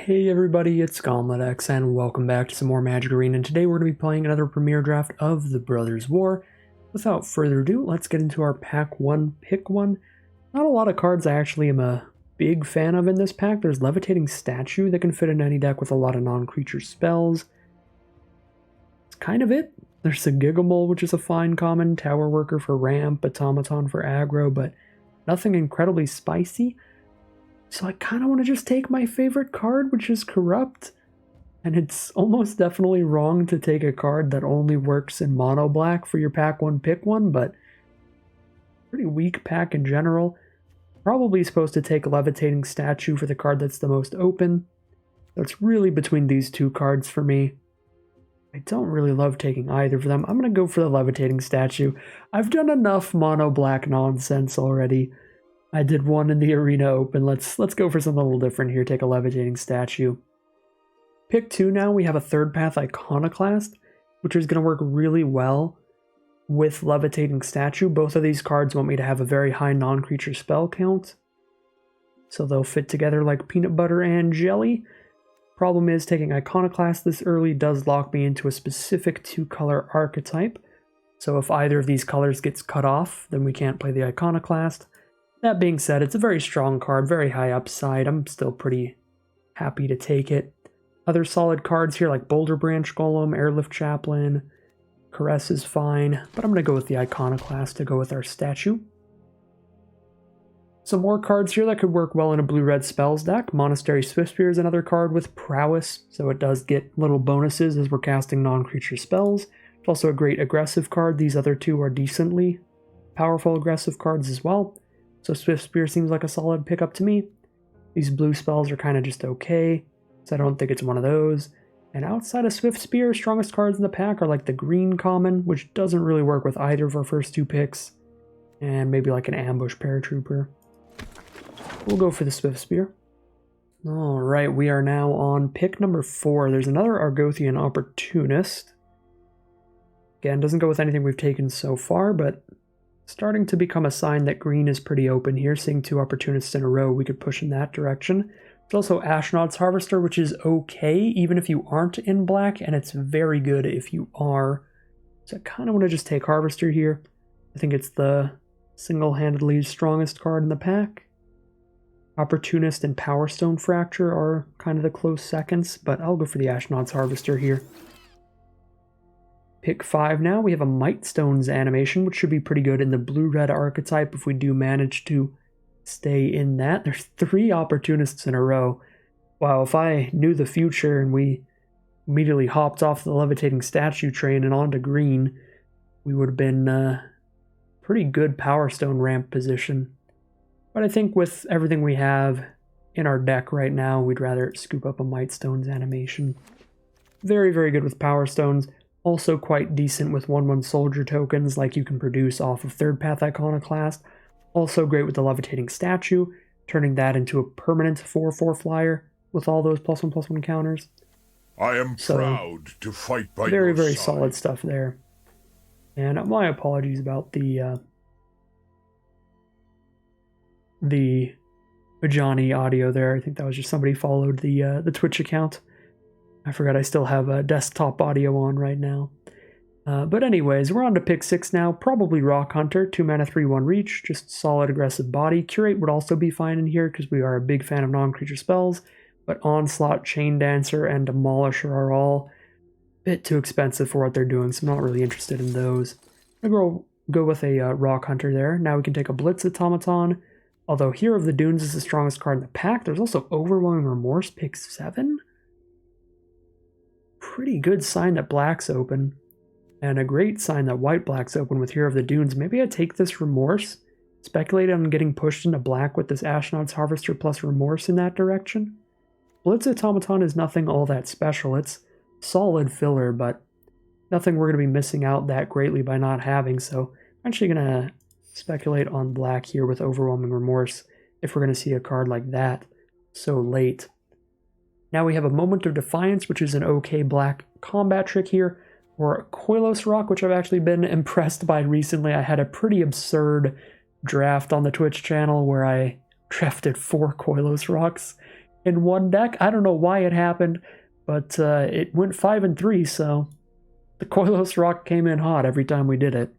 Hey everybody, it's GauntletX and welcome back to some more Magic Arena, and today we're going to be playing another premiere draft of the Brothers War. Without further ado, let's get into our pack 1, pick 1. Not a lot of cards I actually am a big fan of in this pack. There's Levitating Statue that can fit in any deck with a lot of non-creature spells. That's kind of it. There's a Gigamole, which is a fine common, Tower Worker for ramp, Automaton for aggro, but nothing incredibly spicy. So I kind of want to just take my favorite card, which is Corrupt. And it's almost definitely wrong to take a card that only works in mono black for your pack 1, pick 1, but pretty weak pack in general. Probably supposed to take Levitating Statue for the card that's the most open. So it's really between these two cards for me. I don't really love taking either of them. I'm going to go for the Levitating Statue. I've done enough mono black nonsense already. I did one in the Arena Open. Let's go for something a little different here. Take a Levitating Statue. Pick 2 now, we have a Third Path Iconoclast, which is going to work really well with Levitating Statue. Both of these cards want me to have a very high non-creature spell count, so they'll fit together like peanut butter and jelly. Problem is, taking Iconoclast this early does lock me into a specific 2-color archetype, so if either of these colors gets cut off, then we can't play the Iconoclast. That being said, it's a very strong card, very high upside. I'm still pretty happy to take it. Other solid cards here like Boulder Branch Golem, Airlift Chaplain, Caress is fine, but I'm going to go with the Iconoclast to go with our statue. Some more cards here that could work well in a blue-red spells deck. Monastery Swiftspear is another card with prowess, so it does get little bonuses as we're casting non-creature spells. It's also a great aggressive card. These other two are decently powerful aggressive cards as well. So Swiftspear seems like a solid pickup to me. These blue spells are kind of just okay, so I don't think it's one of those. And outside of Swiftspear, strongest cards in the pack are like the green common, which doesn't really work with either of our first two picks, and maybe like an ambush paratrooper. We'll go for the Swiftspear. Alright, we are now on pick number 4. There's another Argothian Opportunist. Again, doesn't go with anything we've taken so far, but starting to become a sign that green is pretty open here. Seeing 2 Opportunists in a row, we could push in that direction. There's also Astronaut's Harvester, which is okay even if you aren't in black, and it's very good if you are. So I kind of want to just take Harvester here. I think it's the single-handedly strongest card in the pack. Opportunist and Powerstone Fracture are kind of the close seconds, but I'll go for the Astronaut's Harvester here. Pick 5 now, we have a Mightstone's animation, which should be pretty good in the blue-red archetype if we do manage to stay in that. There's 3 Opportunists in a row. Wow, if I knew the future and we immediately hopped off the Levitating Statue train and onto green, we would have been pretty good Powerstone ramp position. But I think with everything we have in our deck right now, we'd rather scoop up a Mightstone's animation. Very, very good with Powerstones. Also quite decent with 1/1 soldier tokens like you can produce off of Third Path Iconoclast. Also great with the Levitating Statue, turning that into a permanent 4/4 flyer with all those +1/+1 counters. I am proud to fight by very, your very side. solid stuff there. And my apologies about the Johnny audio there. I think that was just somebody followed the Twitch account. I forgot I still have a desktop audio on right now. But anyways, we're on to pick 6 now. Probably Rock Hunter, 2 mana, 3/1 reach, just solid aggressive body. Curate would also be fine in here because we are a big fan of non-creature spells. But Onslaught, Chain Dancer, and Demolisher are all a bit too expensive for what they're doing, so I'm not really interested in those. I'm going to go with a Rock Hunter there. Now we can take a Blitz Automaton. Although Hero of the Dunes is the strongest card in the pack, there's also Overwhelming Remorse, pick 7. Pretty good sign that black's open, and a great sign that white-black's open with Hero of the Dunes. Maybe I take this Remorse, speculate on getting pushed into black with this Astronaut's Harvester plus Remorse in that direction. Blitz Automaton is nothing all that special. It's solid filler, but nothing we're going to be missing out that greatly by not having, so I'm actually going to speculate on black here with Overwhelming Remorse if we're going to see a card like that so late. Now we have a Moment of Defiance, which is an okay black combat trick here, or Koilos Rock, which I've actually been impressed by recently. I had a pretty absurd draft on the Twitch channel where I drafted 4 Koilos Rocks in one deck. I don't know why it happened, but it went 5 and 3, so the Koilos Rock came in hot every time we did it.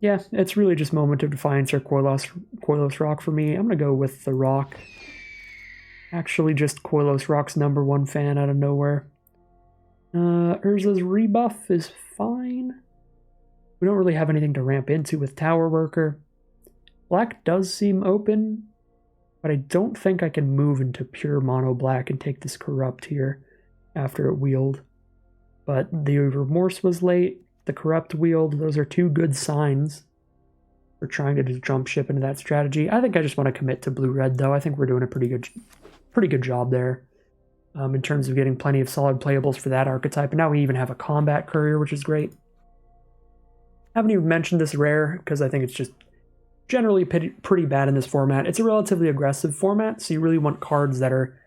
Yeah, it's really just Moment of Defiance or Koilos Rock for me. I'm gonna go with the Rock. Actually, just Koilos Rock's #1 fan out of nowhere. Urza's rebuff is fine. We don't really have anything to ramp into with Tower Worker. Black does seem open, but I don't think I can move into pure mono black and take this Corrupt here after it wheeled. But the Remorse was late, the Corrupt wheeled, those are two good signs for trying to just jump ship into that strategy. I think I just want to commit to blue-red though. I think we're doing a pretty good job there in terms of getting plenty of solid playables for that archetype. And now we even have a Combat Courier, which is great. I haven't even mentioned this rare because I think it's just generally pretty bad in this format. It's a relatively aggressive format, so you really want cards that are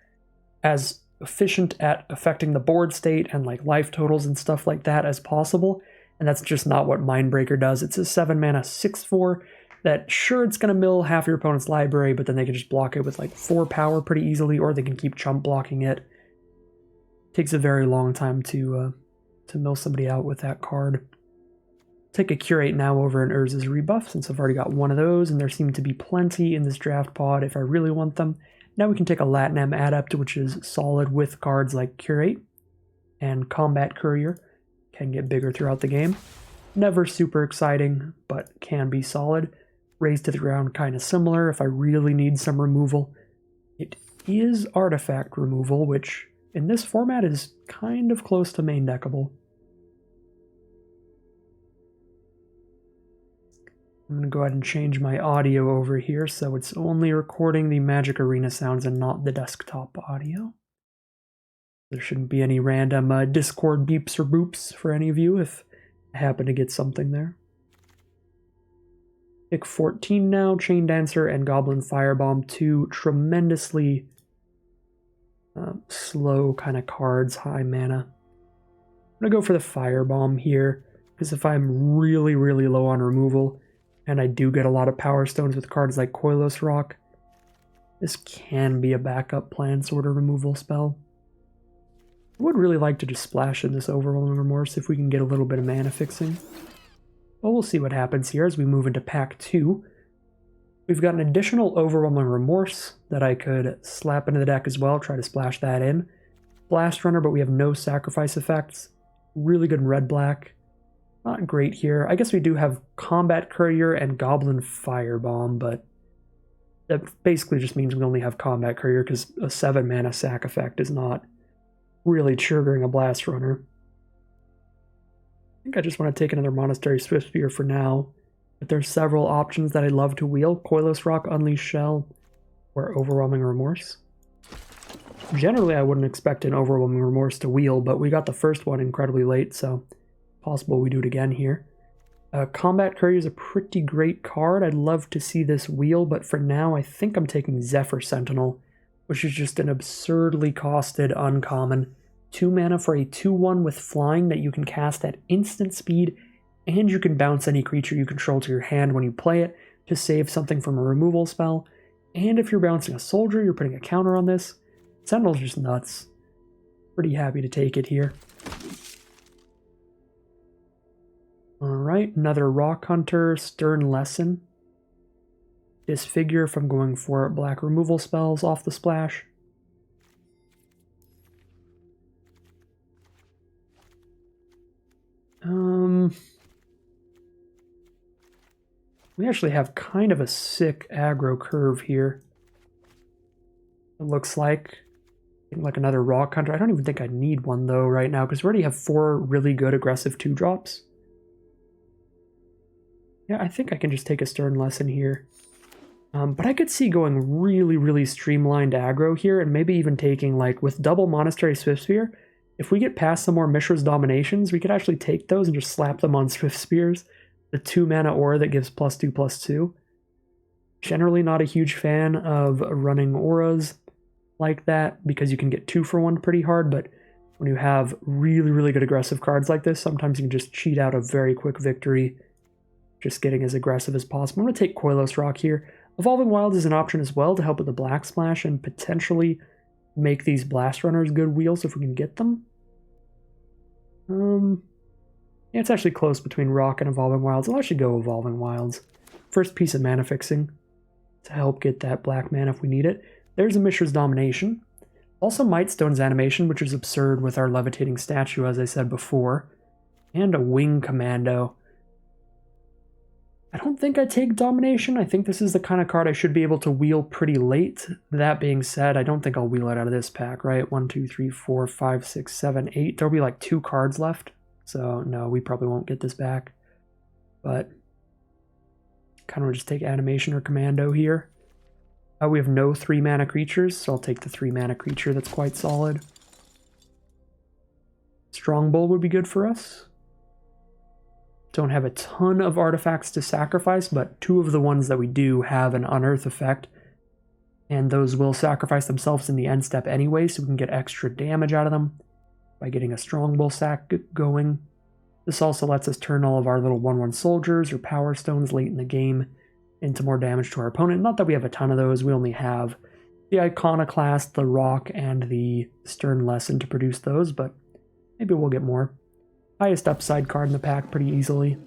as efficient at affecting the board state and like life totals and stuff like that as possible, and that's just not what Mindbreaker does. It's a 7-mana 6/4 that, sure, it's going to mill half your opponent's library, but then they can just block it with like 4 power pretty easily, or they can keep chump blocking it. Takes a very long time to mill somebody out with that card. Take a Curate now over an Urza's Rebuff, since I've already got one of those, and there seem to be plenty in this draft pod if I really want them. Now we can take a Latinam Adept, which is solid with cards like Curate and Combat Courier. Can get bigger throughout the game. Never super exciting, but can be solid. Raise to the ground, kind of similar if I really need some removal. It is artifact removal, which in this format is kind of close to main deckable. I'm going to go ahead and change my audio over here so it's only recording the Magic Arena sounds and not the desktop audio. There shouldn't be any random Discord beeps or boops for any of you if I happen to get something there. Pick 14 now, Chain Dancer and Goblin Firebomb, two tremendously slow kind of cards, high mana. I'm going to go for the Firebomb here, because if I'm really, really low on removal, and I do get a lot of Power Stones with cards like Koilos Rock, this can be a backup plan sort of removal spell. I would really like to just splash in this Overwhelming Remorse if we can get a little bit of mana fixing. Well, we'll see what happens here as we move into pack 2. We've got an additional Overwhelming Remorse that I could slap into the deck as well, try to splash that in. Blast Runner, but we have no sacrifice effects. Really good red-black. Not great here. I guess we do have Combat Courier and Goblin Firebomb, but that basically just means we only have Combat Courier because a 7-mana sac effect is not really triggering a Blast Runner. I think I just want to take another Monastery Swiftspear for now, but there's several options that I'd love to wheel. Koilos Rock, Unleashed Shell, or Overwhelming Remorse. Generally, I wouldn't expect an Overwhelming Remorse to wheel, but we got the first one incredibly late, so possible we do it again here. Combat Courier is a pretty great card. I'd love to see this wheel, but for now I think I'm taking Zephyr Sentinel, which is just an absurdly costed uncommon. 2 mana for a 2/1 with flying that you can cast at instant speed, and you can bounce any creature you control to your hand when you play it to save something from a removal spell. And if you're bouncing a soldier, you're putting a counter on this. Sentinel's just nuts. Pretty happy to take it here. Alright, another Rock Hunter, Stern Lesson. Disfigure from going for black removal spells off the splash. We actually have kind of a sick aggro curve here. It looks like another Rock Hunter. I don't even think I need one though right now because we already have 4 really good aggressive 2-drops. Yeah, I think I can just take a Stern Lesson here. But I could see going really, really streamlined aggro here and maybe even taking, like, with double Monastery Swiftspear, if we get past some more Mishra's Dominations, we could actually take those and just slap them on Swiftspears. The 2-mana aura that gives +2/+2. Generally not a huge fan of running auras like that because you can get 2 for 1 pretty hard, but when you have really, really good aggressive cards like this, sometimes you can just cheat out a very quick victory, just getting as aggressive as possible. I'm going to take Koilos Rock here. Evolving Wilds is an option as well to help with the Black Splash and potentially make these Blast Runners good wheels if we can get them. Yeah, it's actually close between Rock and Evolving Wilds. I'll actually go Evolving Wilds. First piece of mana fixing to help get that black mana if we need it. There's a Mishra's Domination. Also Mightstone's Animation, which is absurd with our Levitating Statue, as I said before. And a Wing Commando. I don't think I take Domination. I think this is the kind of card I should be able to wheel pretty late. That being said, I don't think I'll wheel it out of this pack, right? 1, 2, 3, 4, 5, 6, 7, 8. There'll be like 2 cards left. So no, we probably won't get this back. But kind of just take Animation or Commando here. We have no 3-mana creatures, so I'll take the 3-mana creature. That's quite solid. Strongbow would be good for us. Don't have a ton of artifacts to sacrifice, but 2 of the ones that we do have an Unearth effect. And those will sacrifice themselves in the end step anyway, so we can get extra damage out of them by getting a Strongbow sack going. This also lets us turn all of our little 1/1 soldiers or Power Stones late in the game into more damage to our opponent. Not that we have a ton of those, we only have the Iconoclast, the Rock, and the Stern Lesson to produce those, but maybe we'll get more. Highest upside card in the pack pretty easily.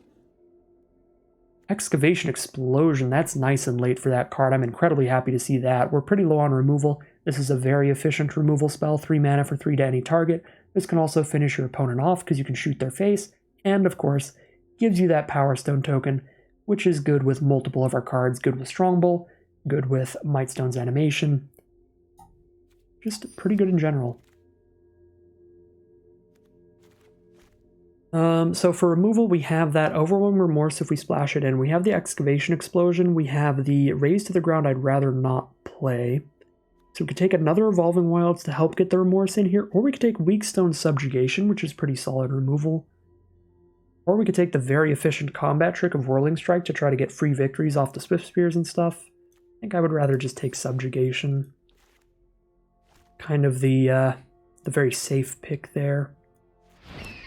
Excavation Explosion, that's nice and late for that card. I'm incredibly happy to see that. We're pretty low on removal. This is a very efficient removal spell, 3 mana for 3 to any target. This can also finish your opponent off because you can shoot their face, and of course, gives you that Power Stone token, which is good with multiple of our cards. Good with Strongbow, good with Mightstone's Animation. Just pretty good in general. So for removal, we have that Overwhelming Remorse if we splash it in. We have the Excavation Explosion. We have the Raise to the Ground I'd rather not play. So we could take another Evolving Wilds to help get the Remorse in here, or we could take Weakstone Subjugation, which is pretty solid removal. Or we could take the very efficient combat trick of Whirling Strike to try to get free victories off the Swift Spears and stuff. I think I would rather just take Subjugation. Kind of the very safe pick there.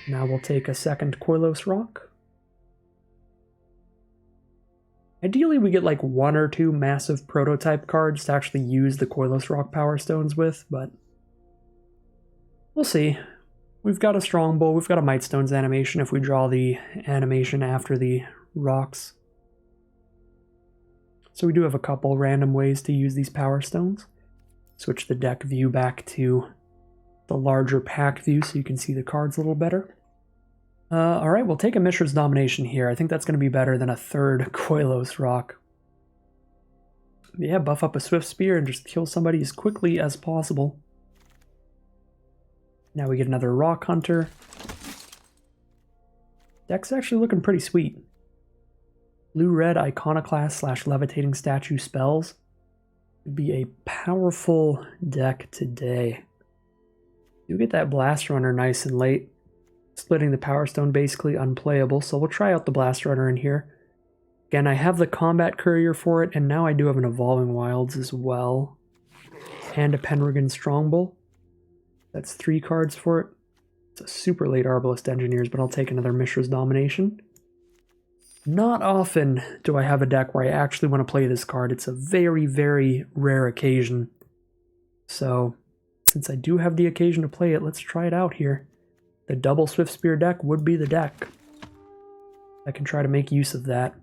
Now we'll take a second Koilos Rock. Ideally we get like 1 or 2 massive prototype cards to actually use the Koilos Rock Power Stones with, but we'll see. We've got a Strongbow, we've got a Mightstone's Animation if we draw the animation after the rocks. So we do have a couple random ways to use these Power Stones. Switch the deck view back to the larger pack view so you can see the cards a little better. Alright, we'll take a Mishra's Domination here. I think that's going to be better than a third Koilos Rock. Yeah, buff up a Swift Spear and just kill somebody as quickly as possible. Now we get another Rock Hunter. Deck's actually looking pretty sweet. Blue-red Iconoclast / Levitating Statue spells. Would be a powerful deck today. You get that Blast Runner nice and late. Splitting the Power Stone basically unplayable, so we'll try out the Blast Runner in here. Again, I have the Combat Courier for it, and now I do have an Evolving Wilds as well. And a Pendragon Strongbow. That's 3 cards for it. It's a super late Arbalest Engineers, but I'll take another Mishra's Domination. Not often do I have a deck where I actually want to play this card. It's a very, very rare occasion. So, since I do have the occasion to play it, let's try it out here. The double Swift Spear deck would be the deck. I can try to make use of that.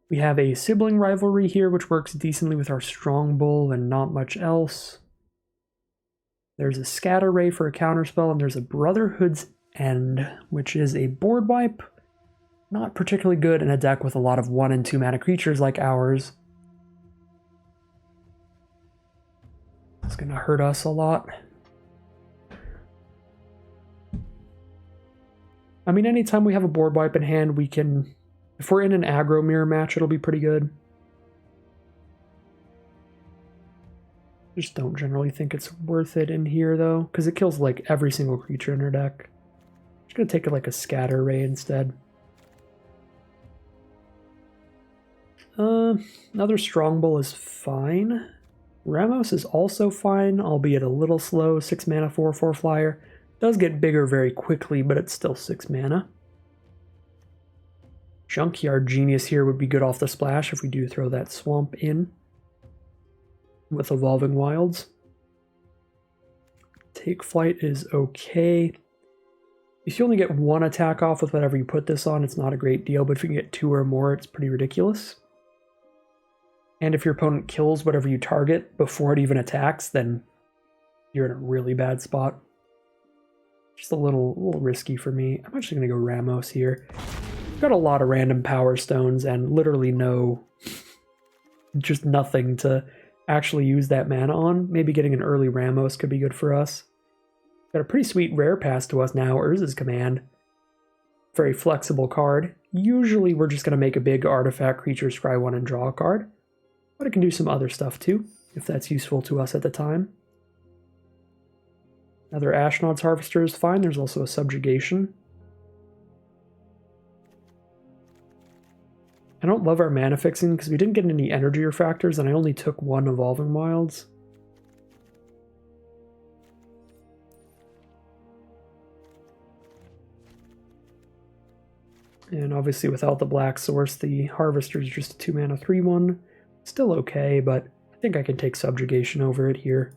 We have a Sibling Rivalry here, which works decently with our Strongbow and not much else. There's a Scatter Ray for a counterspell, and there's a Brotherhood's End, which is a board wipe. Not particularly good in a deck with a lot of 1 and 2 mana creatures like ours. It's gonna hurt us a lot. I mean, anytime we have a board wipe in hand, we can... If we're in an aggro mirror match, it'll be pretty good. Just don't generally think it's worth it in here, though, because it kills, like, every single creature in our deck. Just gonna take it like a Scatter Ray instead. Another Strongbow is fine. Ramos is also fine, albeit a little slow. 6 mana, 4/4 flyer. Does get bigger very quickly, but it's still 6 mana. Junkyard Genius here would be good off the splash if we do throw that swamp in with Evolving Wilds. Take Flight is okay. If you only get one attack off with whatever you put this on, it's not a great deal, but if you can get 2 or more, it's pretty ridiculous. And if your opponent kills whatever you target before it even attacks, then you're in a really bad spot. Just a little risky for me. I'm actually going to go Ramos here. Got a lot of random Power Stones and literally just nothing to actually use that mana on. Maybe getting an early Ramos could be good for us. Got a pretty sweet rare pass to us now, Urza's Command. Very flexible card. Usually we're just going to make a big artifact creature, scry 1 and draw a card. But it can do some other stuff too, if that's useful to us at the time. Another Ashnod's Harvester is fine. There's also a Subjugation. I don't love our mana fixing because we didn't get any energy refractors and I only took 1 Evolving Wilds. And obviously without the black source, the Harvester is just a 2 mana 3/1. Still okay, but I think I can take Subjugation over it here.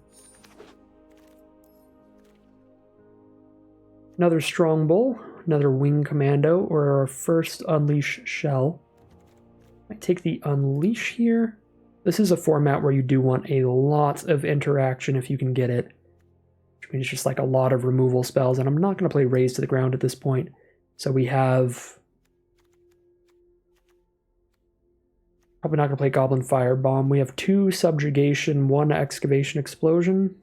Another Strong Bull, another Wing Commando, or our first Unleash Shell. I take the Unleash here. This is a format where you do want a lot of interaction if you can get it. Which means just like a lot of removal spells, and I'm not going to play Raise to the Ground at this point. So we have... Probably not going to play Goblin Firebomb. We have 2 Subjugation, 1 Excavation Explosion.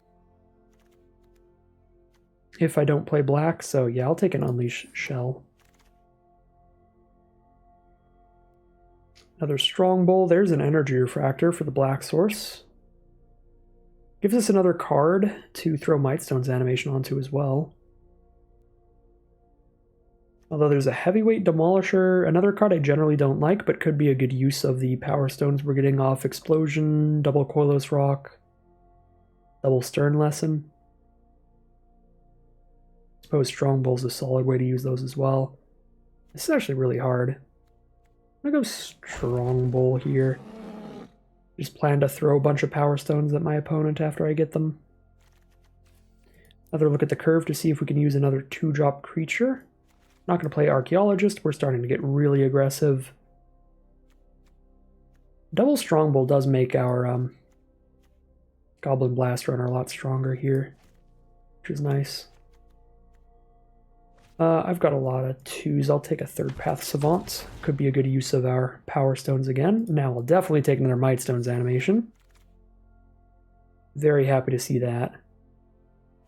If I don't play black, so yeah, I'll take an Unleash Shell. Another Strong Bull. There's an Energy Refractor for the black source. Gives us another card to throw Mightstone's animation onto as well. Although there's a Heavyweight Demolisher, another card I generally don't like, but could be a good use of the Power Stones we're getting off Explosion, double Koilos Rock, double Stern Lesson. I suppose Strong Bull's a solid way to use those as well. This is actually really hard. I'm gonna go Strong Bull here. Just plan to throw a bunch of Power Stones at my opponent after I get them. Another look at the curve to see if we can use another 2-drop creature. Not going to play Archaeologist. We're starting to get really aggressive. Double Strong Bull does make our Goblin Blast Runner a lot stronger here, which is nice. I've got a lot of 2s. I'll take a Third Path Savant. Could be a good use of our Power Stones again. Now I'll definitely take another Mightstone's animation. Very happy to see that.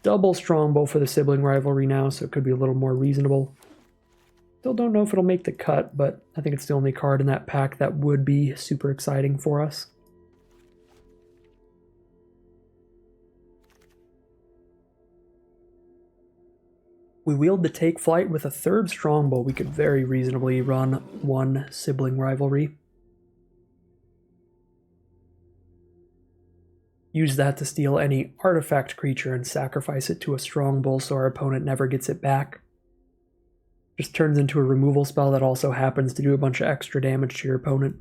Double Strong Bull for the Sibling Rivalry now, so it could be a little more reasonable. Still don't know if it'll make the cut, but I think it's the only card in that pack that would be super exciting for us. We wield the Take Flight with a 3rd Strong Bull. We could very reasonably run 1 Sibling Rivalry. Use that to steal any artifact creature and sacrifice it to a Strong Bull so our opponent never gets it back. Just turns into a removal spell that also happens to do a bunch of extra damage to your opponent.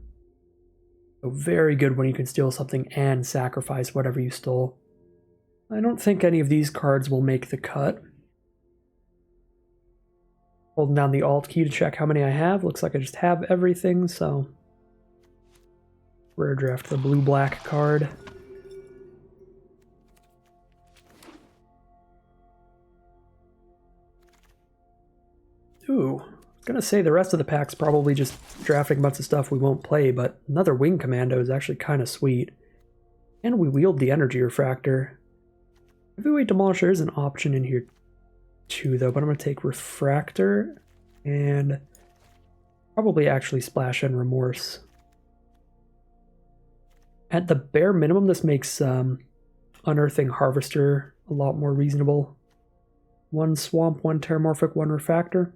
So very good when you can steal something and sacrifice whatever you stole. I don't think any of these cards will make the cut. Holding down the Alt key to check how many I have. Looks like I just have everything, so... Rare draft the blue-black card. Ooh, I was gonna say the rest of the pack's probably just drafting a bunch of stuff we won't play, but another Wing Commando is actually kind of sweet. And we wield the Energy Refractor. Heavyweight Demolisher is an option in here too, though, but I'm gonna take Refractor and probably actually splash in Remorse. At the bare minimum, this makes Unearthing Harvester a lot more reasonable. 1 Swamp, 1 Terramorphic, 1 Refractor.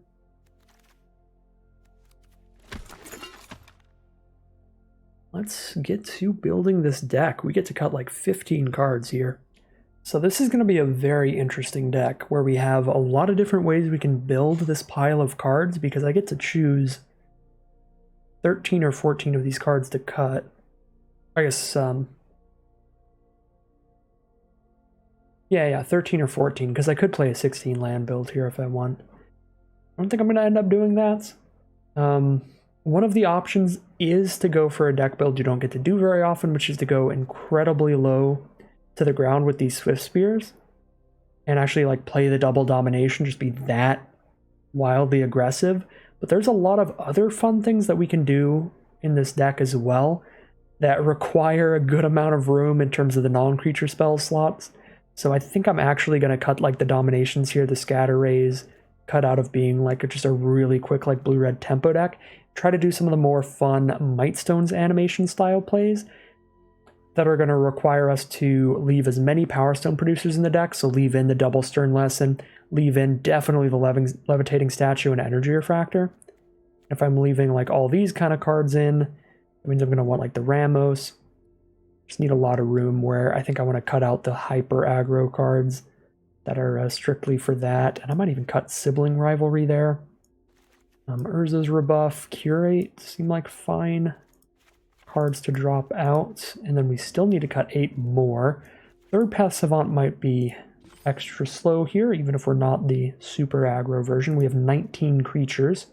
Let's get to building this deck. We get to cut like 15 cards here. So this is going to be a very interesting deck where we have a lot of different ways we can build this pile of cards because I get to choose 13 or 14 of these cards to cut. I guess, yeah, 13 or 14, because I could play a 16 land build here if I want. I don't think I'm going to end up doing that. One of the options is to go for a deck build you don't get to do very often, which is to go incredibly low to the ground with these Swift Spears and actually like play the double domination, just be that wildly aggressive. But there's a lot of other fun things that we can do in this deck as well that require a good amount of room in terms of the non-creature spell slots. So I think I'm actually going to cut like the dominations here, the scatter rays, cut out of being like just a really quick like blue-red tempo deck. Try to do some of the more fun Mightstones animation style plays that are going to require us to leave as many Powerstone producers in the deck. So leave in the double Stern Lesson, leave in definitely the Levitating Statue and Energy Refractor. If I'm leaving like all these kind of cards in, that means I'm going to want like the Ramos. Just need a lot of room where I think I want to cut out the hyper aggro cards that are strictly for that. And I might even cut Sibling Rivalry there. Urza's Rebuff, Curate seem like fine cards to drop out. And then we still need to cut 8 more. Third Path Savant might be extra slow here, even if we're not the super aggro version. We have 19 creatures.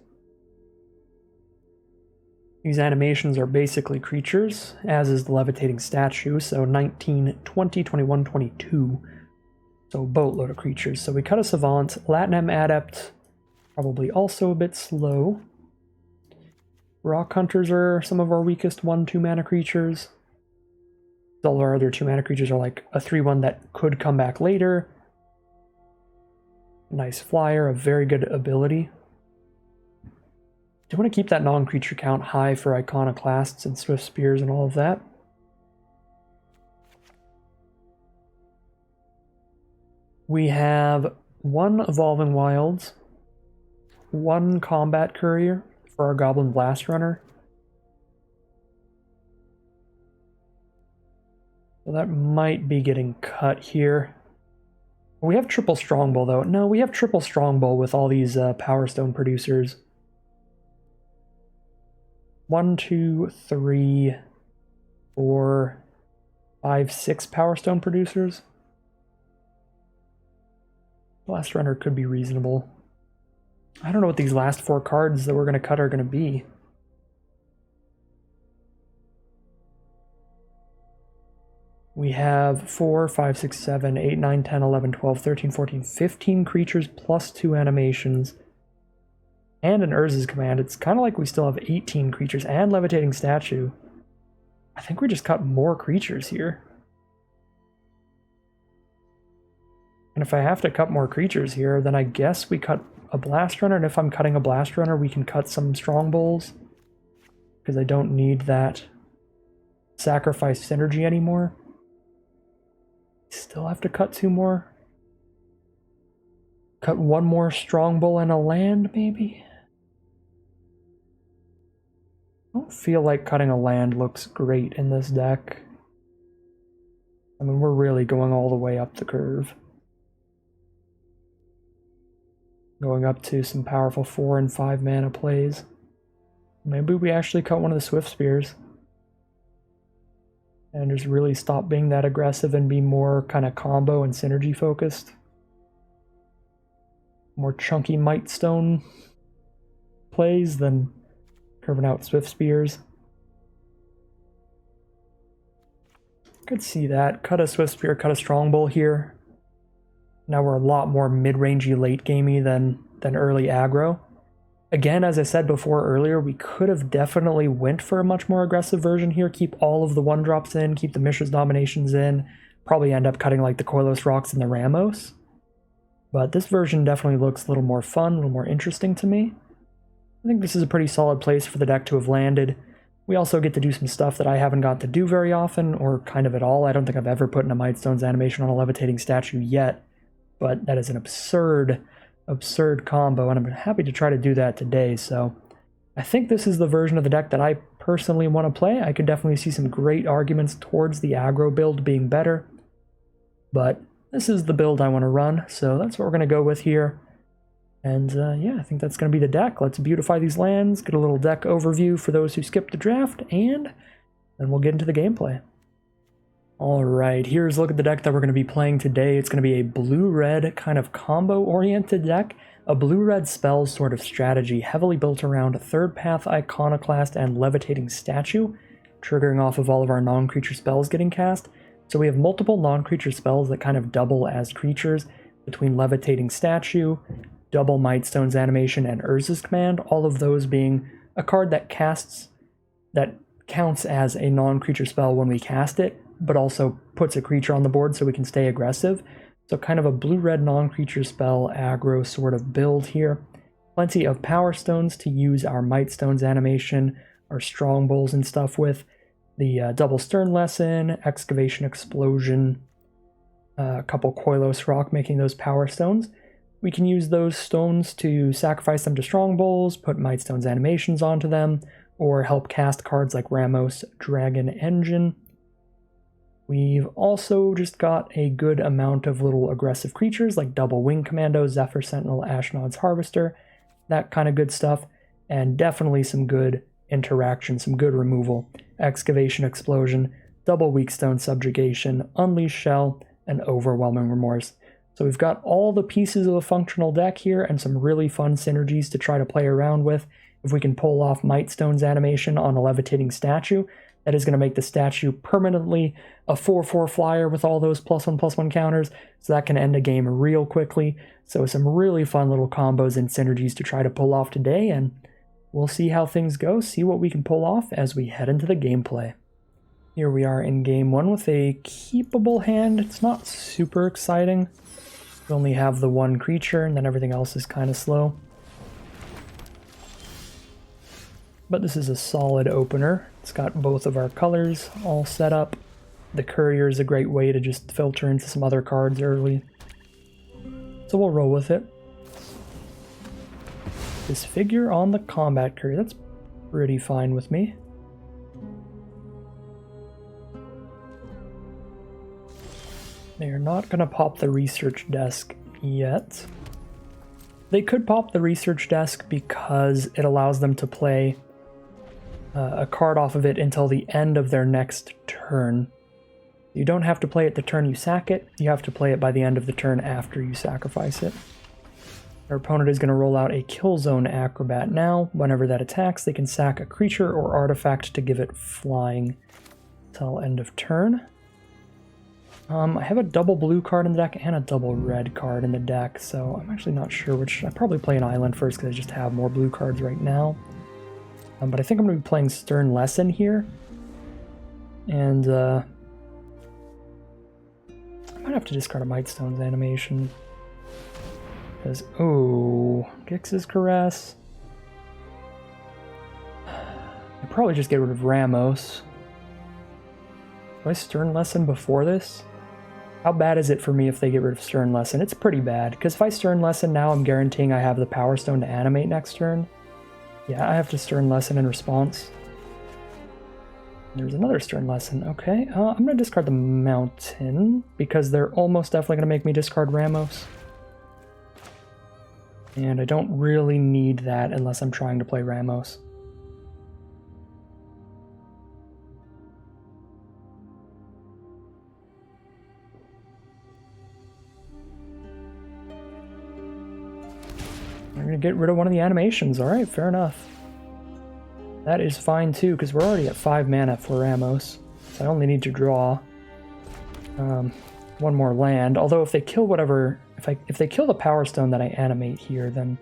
These animations are basically creatures, as is the Levitating Statue, so 19, 20, 21, 22. So boatload of creatures. So we cut a Savant. Latinum Adept, probably also a bit slow. Rock Hunters are some of our weakest 1-2 mana creatures. All our other 2 mana creatures are like a 3-1 that could come back later. Nice flyer, a very good ability. Do want to keep that non-creature count high for Iconoclasts and Swift Spears and all of that. We have 1 Evolving Wilds, 1 Combat Courier for our Goblin Blast Runner. So that might be getting cut here. We have triple Strongbow though. No, we have triple Strongbow with all these Powerstone producers. 1, 2, 3, 4, 5, 6 Powerstone producers. Blast Runner could be reasonable. I don't know what these last 4 cards that we're going to cut are going to be. We have 4, 5, 6, 7, 8, 9, 10, 11, 12, 13, 14, 15 creatures plus 2 animations. And an Urza's Command. It's kind of like we still have 18 creatures and Levitating Statue. I think we just cut more creatures here. And if I have to cut more creatures here, then I guess we cut a Blast Runner. And if I'm cutting a Blast Runner, we can cut some Strong Bowls. Because I don't need that sacrifice synergy anymore. Still have to cut 2 more. Cut 1 more Strong Bowl and a land, maybe? I don't feel like cutting a land looks great in this deck. I mean, we're really going all the way up the curve. Going up to some powerful 4 and 5 mana plays. Maybe we actually cut one of the Swift Spears. And just really stop being that aggressive and be more kind of combo and synergy focused. More chunky Mightstone plays than curving out Swift Spears. Could see that. Cut a Swift Spear, cut a Strongbow here. Now we're a lot more mid-rangey, late-gamey than early aggro. Again, as I said before earlier, we could have definitely went for a much more aggressive version here. Keep all of the 1-drops in, keep the Mishra's Dominations in. Probably end up cutting like the Koilos Rocks and the Ramos. But this version definitely looks a little more fun, a little more interesting to me. I think this is a pretty solid place for the deck to have landed. We also get to do some stuff that I haven't got to do very often, or kind of at all. I don't think I've ever put in a Mightstones animation on a Levitating Statue yet, but that is an absurd combo, and I'm happy to try to do that today. So I think this is the version of the deck that I personally want to play. I could definitely see some great arguments towards the aggro build being better, but this is the build I want to run, so that's what we're going to go with here. And yeah, I think that's going to be the deck. Let's beautify these lands, get a little deck overview for those who skipped the draft, and then we'll get into the gameplay. Alright, here's a look at the deck that we're going to be playing today. It's going to be a blue-red kind of combo-oriented deck. A blue-red spells sort of strategy heavily built around Third Path Iconoclast and Levitating Statue, triggering off of all of our non-creature spells getting cast. So we have multiple non-creature spells that kind of double as creatures between Levitating Statue, double Mightstone's animation, and Urza's Command, all of those being a card that counts as a non-creature spell when we cast it, but also puts a creature on the board so we can stay aggressive. So kind of a blue-red non-creature spell aggro sort of build here. Plenty of Power Stones to use our Mightstone's animation, our Strong Bowls and stuff with. The double Stern Lesson, Excavation Explosion, a couple Koilos Rock, making those Power Stones. We can use those stones to sacrifice them to Strong Bowls, put Mightstone's animations onto them, or help cast cards like Ramos, Dragon Engine. We've also just got a good amount of little aggressive creatures like Double Wing Commando, Zephyr Sentinel, Ashnod's Harvester, that kind of good stuff, and definitely some good interaction, some good removal. Excavation Explosion, Double Weakstone Subjugation, Unleash Shell, and Overwhelming Remorse. So we've got all the pieces of a functional deck here and some really fun synergies to try to play around with. If we can pull off Mightstone's animation on a Levitating Statue, that is going to make the statue permanently a 4/4 flyer with all those +1/+1 counters, so that can end a game real quickly. So some really fun little combos and synergies to try to pull off today, and we'll see how things go, see what we can pull off as we head into the gameplay. Here we are in game one with a keepable hand. It's not super exciting. We only have the one creature, and then everything else is kind of slow. But this is a solid opener. It's got both of our colors all set up. The Courier is a great way to just filter into some other cards early. So we'll roll with it. This figure on the Combat Courier, that's pretty fine with me. They're not going to pop the Research Desk yet. They could pop the Research Desk because it allows them to play a card off of it until the end of their next turn. You don't have to play it the turn you sack it, you have to play it by the end of the turn after you sacrifice it. Our opponent is going to roll out a Killzone Acrobat now. Whenever that attacks, they can sack a creature or artifact to give it flying till end of turn. I have a double blue card in the deck and a double red card in the deck, so I'm actually not sure which. I'd probably play an island first because I just have more blue cards right now. But I think I'm going to be playing Stern Lesson here. And I might have to discard a Mightstone's animation. Because, oh, Gix's Caress. I'd probably just get rid of Ramos. Do I Stern Lesson before this? How bad is it for me if they get rid of Stern Lesson? It's pretty bad, because if I Stern Lesson now, I'm guaranteeing I have the Power Stone to animate next turn. Yeah, I have to Stern Lesson in response. There's another Stern Lesson. Okay, I'm going to discard the Mountain, because they're almost definitely going to make me discard Ramos. And I don't really need that unless I'm trying to play Ramos. I'm going to get rid of one of the animations. Alright, fair enough. That is fine too, because we're already at 5 mana for Ramos. So I only need to draw one more land. Although if they kill whatever... If they kill the Power Stone that I animate here, then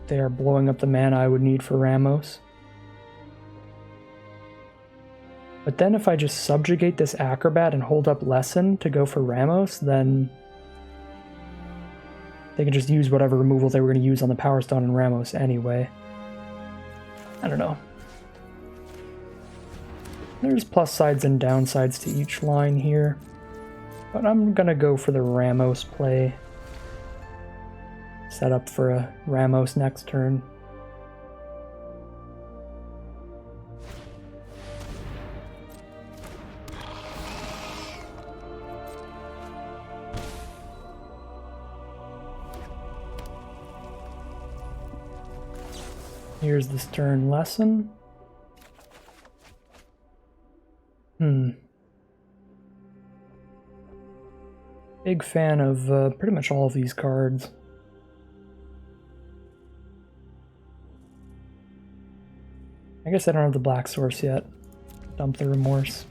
they are blowing up the mana I would need for Ramos. But then if I just subjugate this Acrobat and hold up Lesson to go for Ramos, then they can just use whatever removal they were going to use on the Power Stone and Ramos anyway. I don't know. There's plus sides and downsides to each line here. But I'm going to go for the Ramos play. Set up for a Ramos next turn. Here's the stern lesson. Big fan of pretty much all of these cards. I guess I don't have the black source yet. Dump the remorse.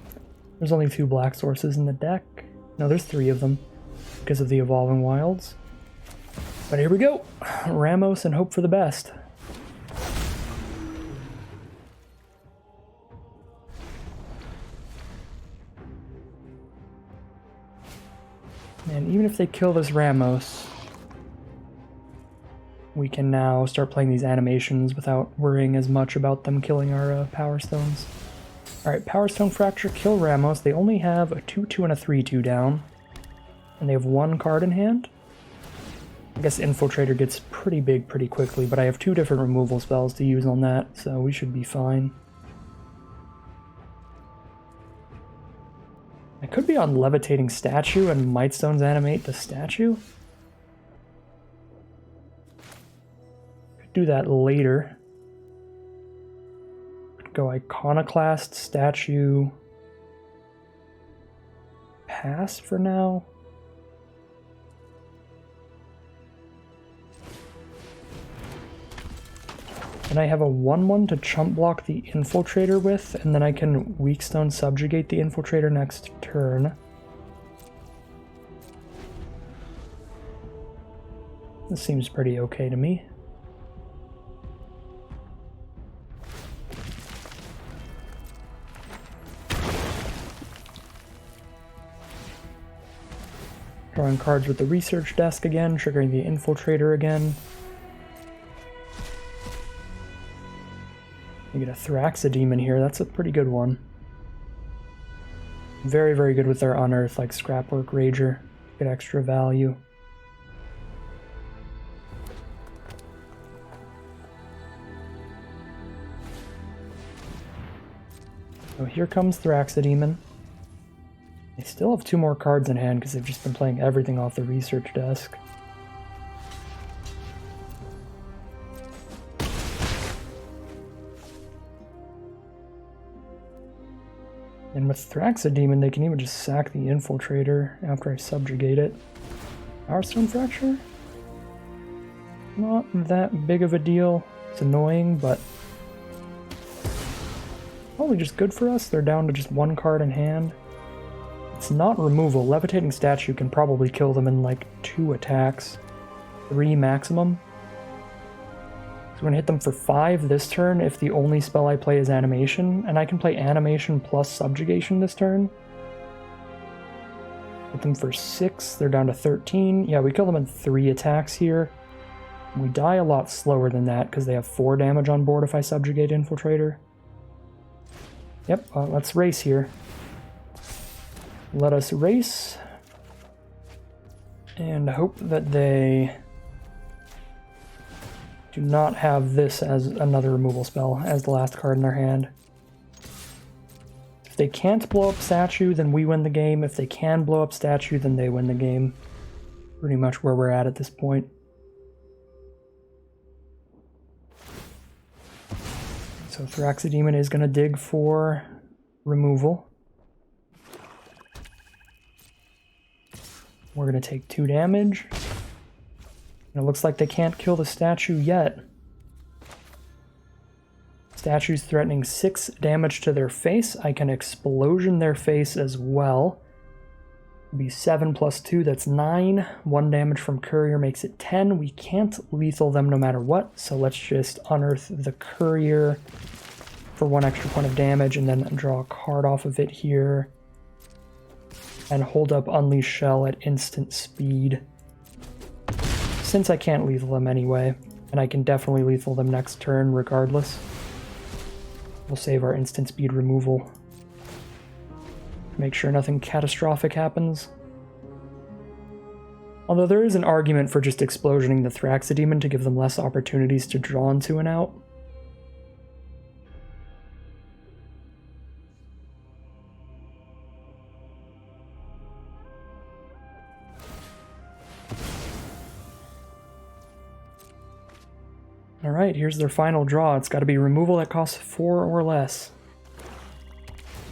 There's only 2 black sources in the deck. No, there's 3 of them because of the Evolving Wilds. But here we go. Ramos and hope for the best. And even if they kill this Ramos, we can now start playing these animations without worrying as much about them killing our Power Stones. Alright, Power Stone Fracture, kill Ramos. They only have a 2-2 and a 3-2 down. And they have 1 card in hand. I guess Infiltrator gets pretty big pretty quickly, but I have 2 different removal spells to use on that, so we should be fine. I could be on Levitating Statue and Mightstones animate the statue. Could do that later. Could go Iconoclast, Statue, pass for now. And I have a 1/1 to chump block the Infiltrator with, and then I can Weakstone Subjugate the Infiltrator next turn. This seems pretty okay to me. Drawing cards with the Research Desk again, triggering the Infiltrator again. You get a Thraxodemon here, that's a pretty good one. Very, very good with their Unearth, like Scrapwork Rager. Get extra value. So here comes Thraxodemon. They still have 2 more cards in hand because they've just been playing everything off the Research Desk. And with Thraxodemon, they can even just sack the Infiltrator after I subjugate it. Powerstone Fracture? Not that big of a deal. It's annoying, but probably just good for us. They're down to just 1 card in hand. It's not removal. Levitating Statue can probably kill them in like 2 attacks. 3 maximum. So I'm going to hit them for 5 this turn if the only spell I play is Animation, and I can play Animation plus Subjugation this turn. Hit them for 6, they're down to 13. Yeah, we kill them in 3 attacks here. We die a lot slower than that because they have 4 damage on board if I Subjugate Infiltrator. Yep, let's race here. Let us race. And hope that they do not have this as another removal spell as the last card in their hand. If they can't blow up Statue, then we win the game. If they can blow up Statue, then they win the game. Pretty much where we're at this point. So Thraxodemon is going to dig for removal. We're going to take 2 damage. And it looks like they can't kill the statue yet. Statue's threatening 6 damage to their face. I can explosion their face as well. It'll be 7 plus 2, that's 9. 1 damage from Courier makes it 10. We can't lethal them no matter what, so let's just unearth the Courier for 1 extra point of damage and then draw a card off of it here. And hold up Unleash Shell at instant speed. Since I can't lethal them anyway, and I can definitely lethal them next turn regardless, we'll save our instant speed removal. Make sure nothing catastrophic happens. Although there is an argument for just explosioning the Thraxodemon to give them less opportunities to draw into and out. Alright, here's their final draw. It's got to be removal that costs 4 or less.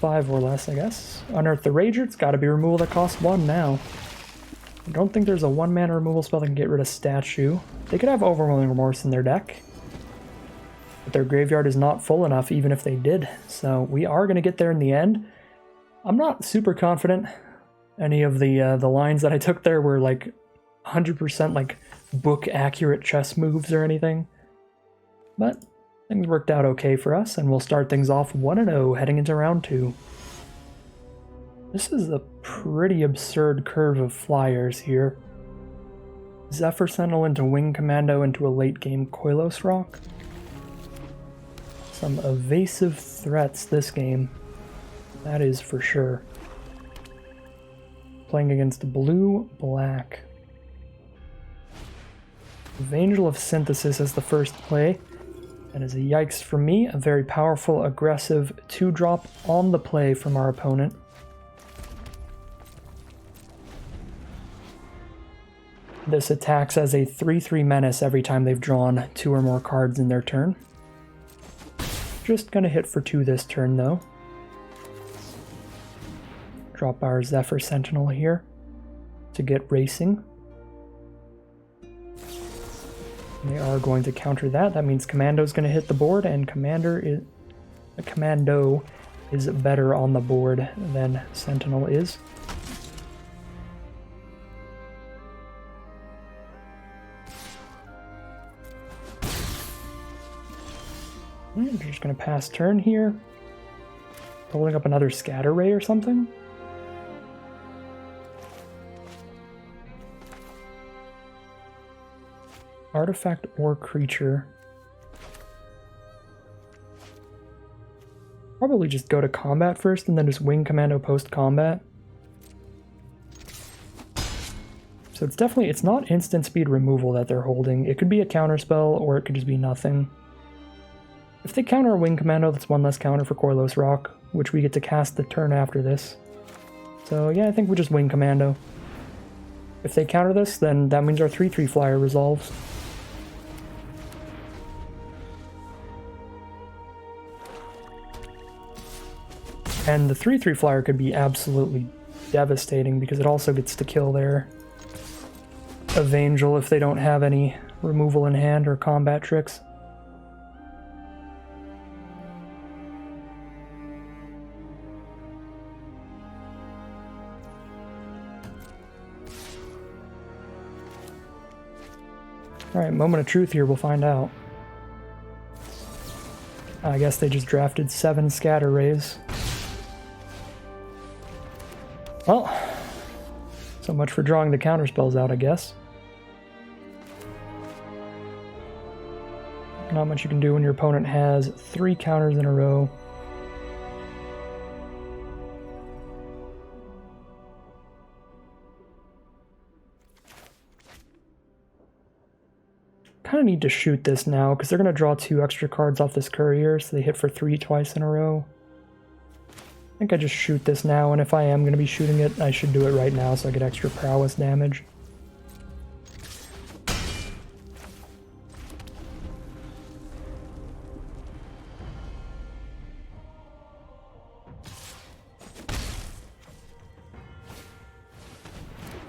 5 or less, I guess. Unearth the Rager, it's got to be removal that costs 1 now. I don't think there's a 1-mana removal spell that can get rid of Statue. They could have Overwhelming Remorse in their deck, but their graveyard is not full enough even if they did. So we are going to get there in the end. I'm not super confident any of the lines that I took there were like 100% like book accurate chess moves or anything. But things worked out okay for us, and we'll start things off 1-0 heading into round 2. This is a pretty absurd curve of flyers here. Zephyr Sentinel into Wing Commando into a late game Koilos Rock. Some evasive threats this game, that is for sure. Playing against blue-black. Evangel of Synthesis as the first play. That is a yikes for me. A very powerful, aggressive 2-drop on the play from our opponent. This attacks as a 3/3 menace every time they've drawn 2 or more cards in their turn. Just gonna hit for 2 this turn though. Drop our Zephyr Sentinel here to get racing. They are going to counter that. That means Commando's going to hit the board, and Commando is better on the board than Sentinel is. I'm just going to pass turn here. Holding up another Scatter Ray or something. Artifact or creature. Probably just go to combat first and then just Wing Commando post-combat. So it's not instant speed removal that they're holding. It could be a counter spell or it could just be nothing. If they counter a Wing Commando, that's 1 less counter for Koilos Rock, which we get to cast the turn after this. So yeah, I think we just Wing Commando. If they counter this, then that means our 3/3 flyer resolves. And the 3/3 flyer could be absolutely devastating because it also gets to kill their Evangel if they don't have any removal in hand or combat tricks. Alright, moment of truth here, we'll find out. I guess they just drafted 7 Scatter Rays. Well, so much for drawing the counterspells out, I guess. Not much you can do when your opponent has 3 counters in a row. Kind of need to shoot this now, because they're going to draw 2 extra cards off this courier, so they hit for 3 twice in a row. I think I just shoot this now, and if I am going to be shooting it, I should do it right now so I get extra prowess damage.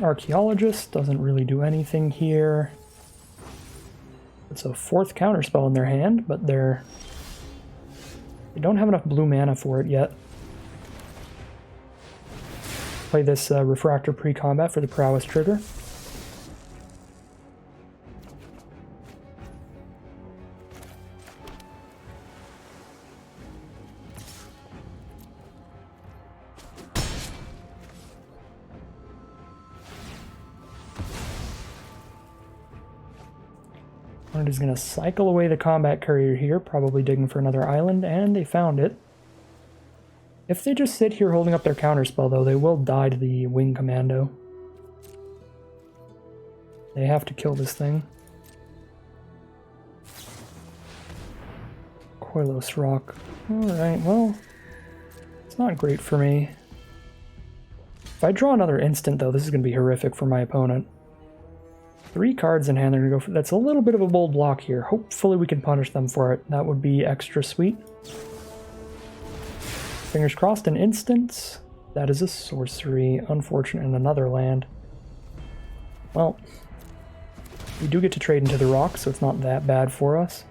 Archaeologist doesn't really do anything here. It's a 4th counterspell in their hand, but they don't have enough blue mana for it yet. Play this Refractor pre-combat for the prowess trigger. Opponent is going to cycle away the combat courier here, probably digging for another island, and they found it. If they just sit here holding up their counterspell, though, they will die to the Wing Commando. They have to kill this thing. Koilos Rock. Alright, well, it's not great for me. If I draw another instant, though, this is going to be horrific for my opponent. 3 cards in hand. They're gonna go for that's a little bit of a bold block here. Hopefully we can punish them for it. That would be extra sweet. Fingers crossed, an instant. That is a sorcery. Unfortunate in another land. Well, we do get to trade into the rock, so it's not that bad for us.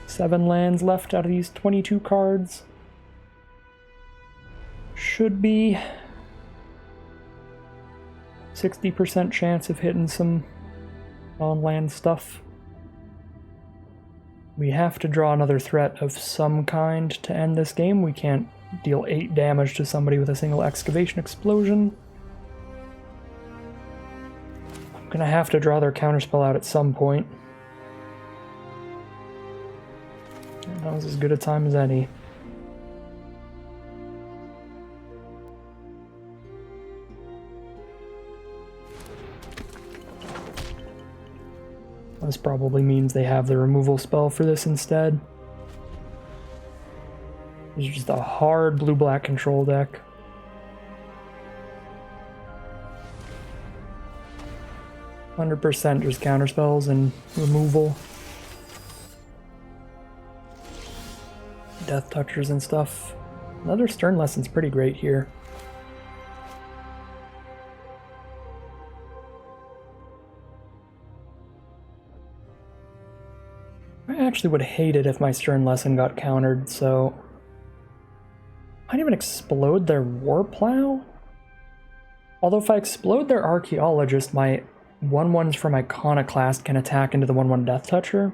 Seven lands left out of these 22 cards. Should be 60% chance of hitting some on-land stuff. We have to draw another threat of some kind to end this game. We can't deal 8 damage to somebody with a single excavation explosion. I'm gonna have to draw their counterspell out at some point. That was as good a time as any. This probably means they have the removal spell for this instead. This is just a hard blue-black control deck. %, just counterspells and removal. Death touchers and stuff. Another Stern Lesson's pretty great here. I actually would hate it if my Stern Lesson got countered, so I might even explode their Warplow? Although if I explode their Archaeologist, my 1/1s from Iconoclast can attack into the 1/1 Death Toucher.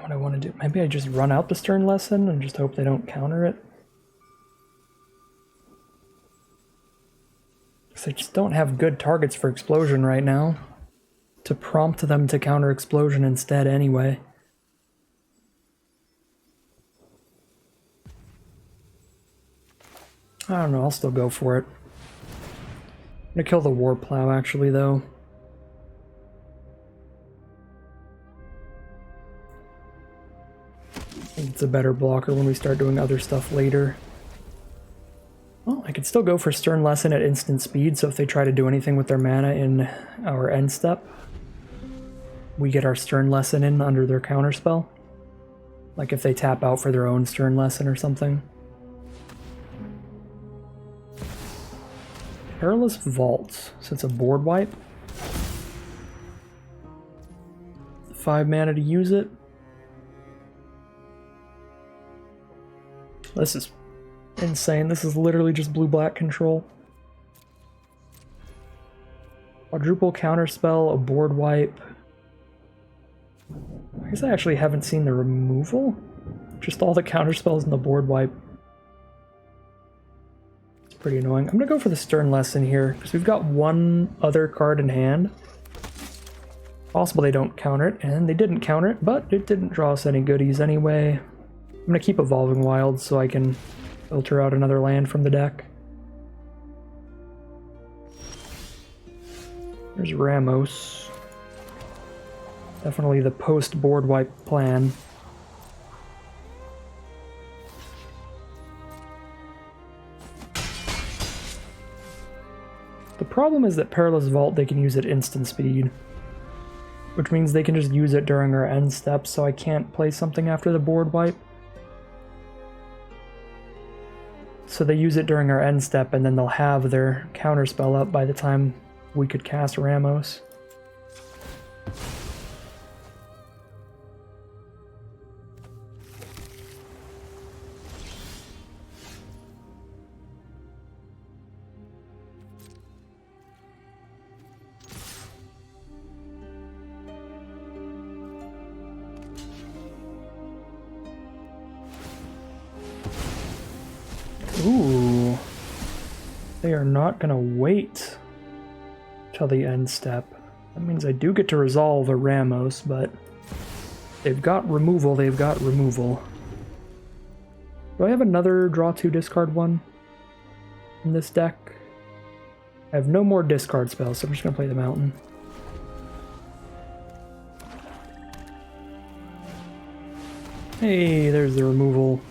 What I want to do, maybe I just run out the Stern Lesson and just hope they don't counter it. Because I just don't have good targets for Explosion right now to prompt them to counter Explosion instead anyway. I don't know, I'll still go for it. I'm gonna kill the Warplow actually though. I think it's a better blocker when we start doing other stuff later. Well, I could still go for Stern Lesson at instant speed, so if they try to do anything with their mana in our end step, we get our Stern Lesson in under their counterspell. Like if they tap out for their own Stern Lesson or something. Perilous Vault, so it's a board wipe. 5 mana to use it. This is insane. This is literally just blue-black control. Quadruple counterspell, a board wipe. I guess I actually haven't seen the removal. Just all the counterspells in the board wipe. It's pretty annoying. I'm gonna go for the Stern Lesson here, because we've got one other card in hand. Possible they don't counter it, and they didn't counter it, but it didn't draw us any goodies anyway. I'm gonna keep Evolving Wilds so I can filter out another land from the deck. There's Ramos. Definitely the post-board wipe plan. The problem is that Perilous Vault, they can use at instant speed, which means they can just use it during our end steps, so I can't play something after the board wipe. So they use it during our end step, and then they'll have their counterspell up by the time we could cast Ramos. Ooh, they are not gonna wait till the end step. That means I do get to resolve a Ramos, but they've got removal, they've got removal. Do I have another draw 2 discard 1 in this deck? I have no more discard spells, so I'm just gonna play the Mountain. Hey, there's the removal.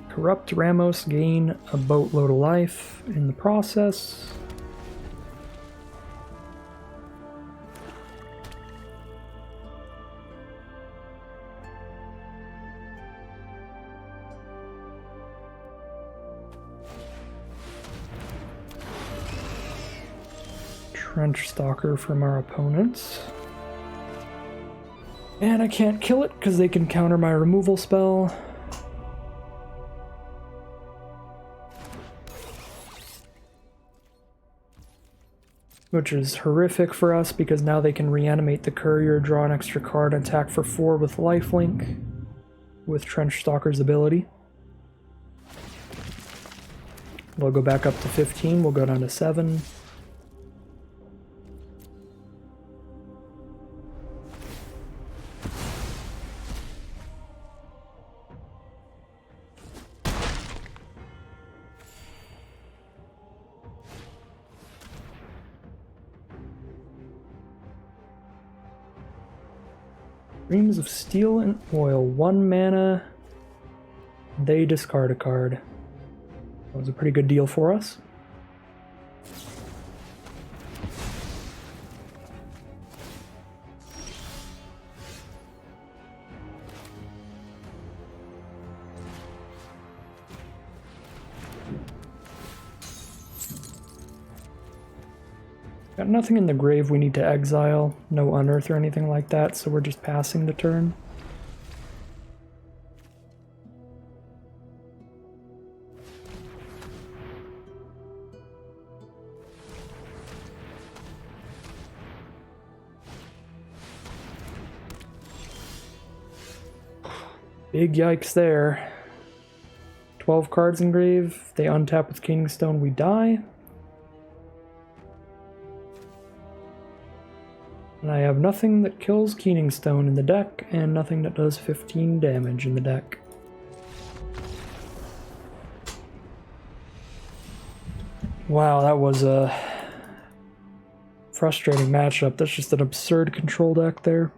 Corrupt Ramos gain a boatload of life in the process. Trench Stalker from our opponents. And I can't kill it because they can counter my removal spell. Which is horrific for us because now they can reanimate the courier, draw an extra card, and attack for 4 with lifelink with Trench Stalker's ability. We'll go back up to 15, we'll go down to 7. Dreams of Steel and Oil, 1 mana. They discard a card. That was a pretty good deal for us. Got nothing in the grave we need to exile, no Unearth or anything like that, so we're just passing the turn. Big yikes there. 12 cards in grave, they untap with Keening Stone, we die. And I have nothing that kills Keening Stone in the deck, and nothing that does 15 damage in the deck. Wow, that was a frustrating matchup. That's just an absurd control deck there.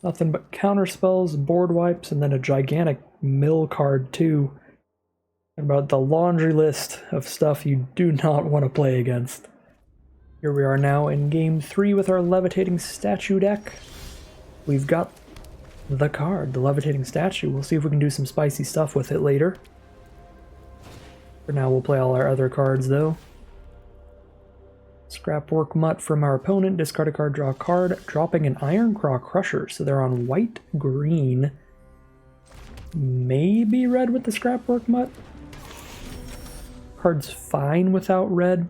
Nothing but counter spells, board wipes, and then a gigantic mill card too. About the laundry list of stuff you do not want to play against. Here we are now in game 3 with our Levitating Statue deck. We've got the card, the Levitating Statue. We'll see if we can do some spicy stuff with it later. For now, we'll play all our other cards, though. Scrapwork Mutt from our opponent. Discard a card, draw a card. Dropping an Ironclaw Crusher, so they're on white-green. Maybe red with the Scrapwork Mutt? Card's fine without red.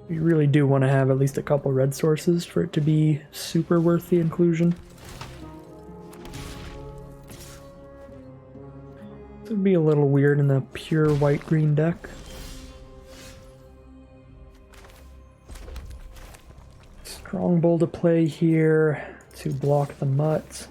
You really do want to have at least a couple red sources for it to be super worth the inclusion. It would be a little weird in the pure white-green deck. Strongbow to play here to block the Mutt.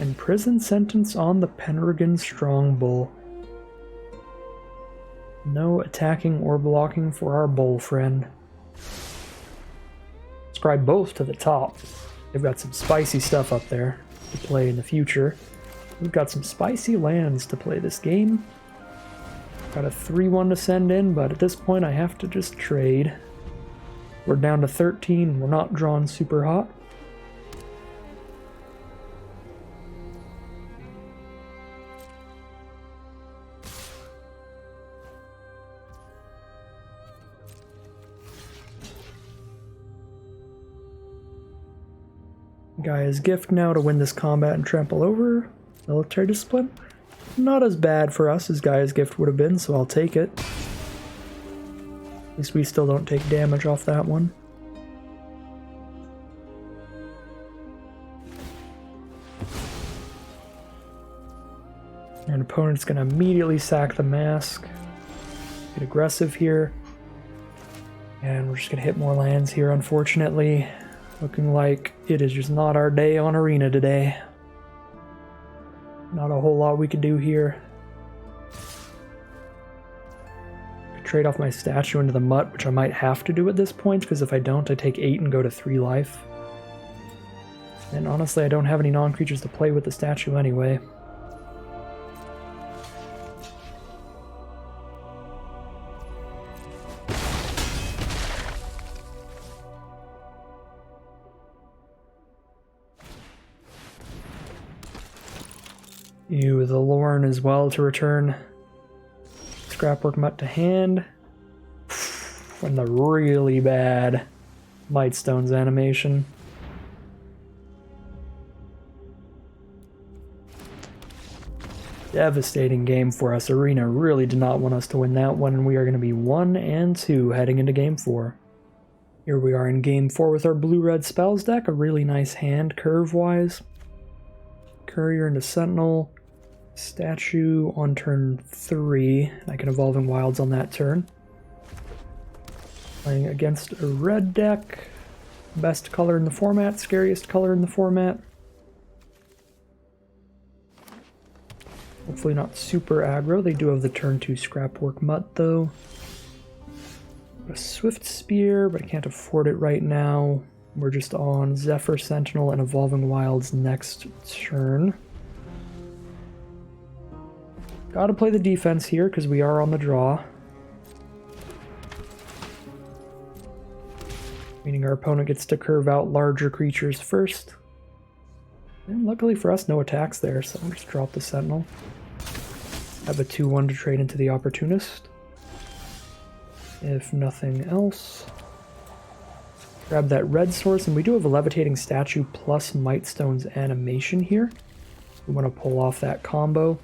And prison sentence on the Penregan Strongbull. No attacking or blocking for our bull friend. Scribe both to the top. They've got some spicy stuff up there to play in the future. We've got some spicy lands to play this game. Got a 3-1 to send in, but at this point I have to just trade. We're down to 13, we're not drawn super hot. Gaia's Gift now to win this combat and trample over. Military Discipline. Not as bad for us as Gaia's Gift would have been, so I'll take it. At least we still don't take damage off that one. Our opponent's going to immediately sack the mask. Get aggressive here. And we're just going to hit more lands here, unfortunately. Looking like it is just not our day on Arena today. Not a whole lot we could do here. Could trade off my statue into the mutt, which I might have to do at this point, because if I don't, I take 8 and go to 3 life. And honestly, I don't have any non-creatures to play with the statue anyway. You the Lorn as well to return. Scrapwork Mutt to hand. And the really bad Mightstone's animation. Devastating game for us. Arena really did not want us to win that one, and we are going to be 1-2 heading into game 4. Here we are in game 4 with our blue-red spells deck. A really nice hand curve-wise. Courier into Sentinel. Statue on turn 3. I can Evolving Wilds on that turn. Playing against a red deck. Best color in the format, scariest color in the format. Hopefully not super aggro. They do have the turn 2 Scrapwork Mutt though. A Swift Spear, but I can't afford it right now. We're just on Zephyr Sentinel and Evolving Wilds next turn. Gotta play the defense here because we are on the draw. Meaning our opponent gets to curve out larger creatures first. And luckily for us, no attacks there, so I'll just drop the Sentinel. Have a 2-1 to trade into the Opportunist. If nothing else. Grab that red source, and we do have a Levitating Statue plus Mightstone's animation here. We want to pull off that combo.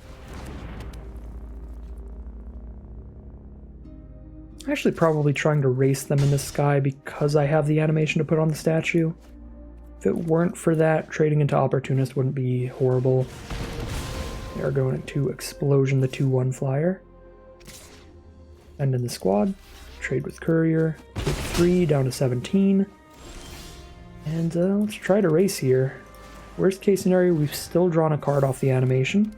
Actually probably trying to race them in the sky because I have the animation to put on the statue. If it weren't for that, trading into Opportunist wouldn't be horrible. They are going to Explosion the 2-1 flyer. End in the squad. Trade with Courier. Take 3 down to 17. And let's try to race here. Worst case scenario, we've still drawn a card off the animation.